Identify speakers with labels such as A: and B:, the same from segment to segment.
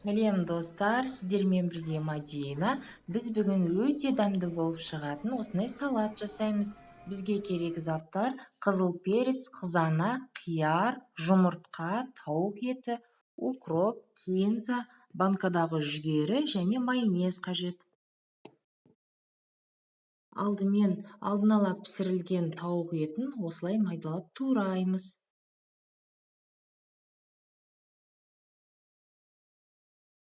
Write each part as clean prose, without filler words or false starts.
A: Сәлем достар, сіздермен бірге Мадина. Біз бүгін өте дәмді болып шығатын осындай салат жасаймыз. Бізге керек заттар: қызыл перец, қызанақ, қияр, жұмыртқа, тауық еті, укроп, кинза, банкадағы жүгері және майонез қажет. Алдын ала пісірілген тауық етін осылай майдалап тураймыз.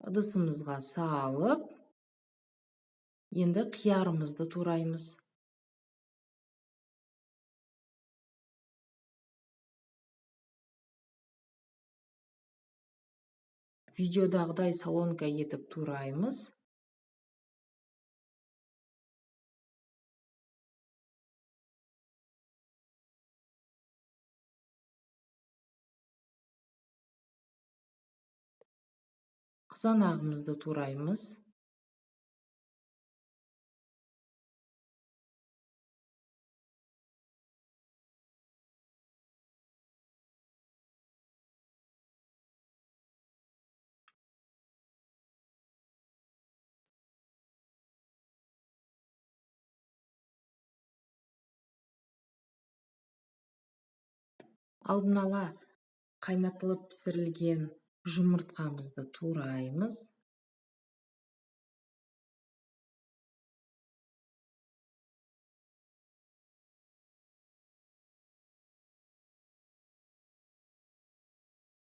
A: Ыдысымызға салып, енді қиярымызды тураймыз. Видеодағыдай солонка етіп тураймыз. Қызанағымызды тураймыз. Алдын ала қайнатылып пісірілген жұмыртқамызды тураймыз.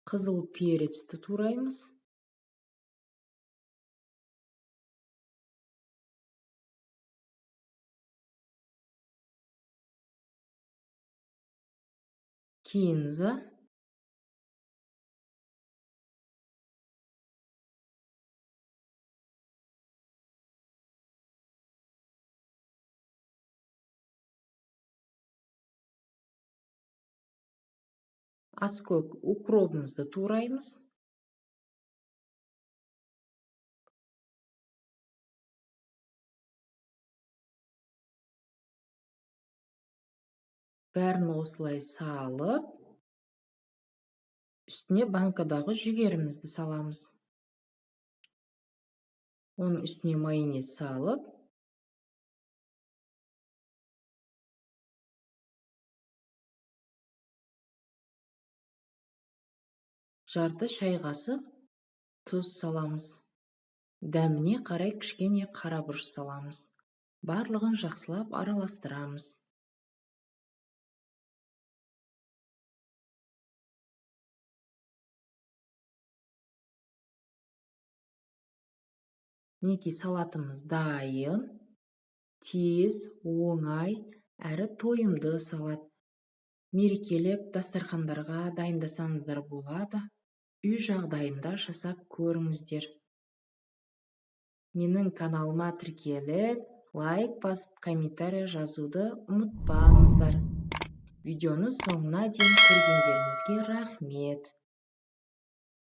A: Қызыл перецті тураймыз. Кинза. Аскөк укробымызды тураймыз. Бәрін осылай салып, үстіне банкадағы жүгерімізді саламыз. Оның үстіне майонез салып, жарты шай қасық тұз саламыз. Дәміне қарай кішкене қара бұрыш саламыз. Барлығын жақсылап араластырамыз. Мінекей салатымыз дайын. Тез, оңай әрі тойымды салат. Мерекелік дастархандарға дайындасаңыздар болады. Үй жағдайында жасап көріңіздер. Менің каналыма тіркеліп, лайк басып, комментарий жазуды ұмытпаңыздар. Видеоны соңына дейін көргендеріңізге рахмет.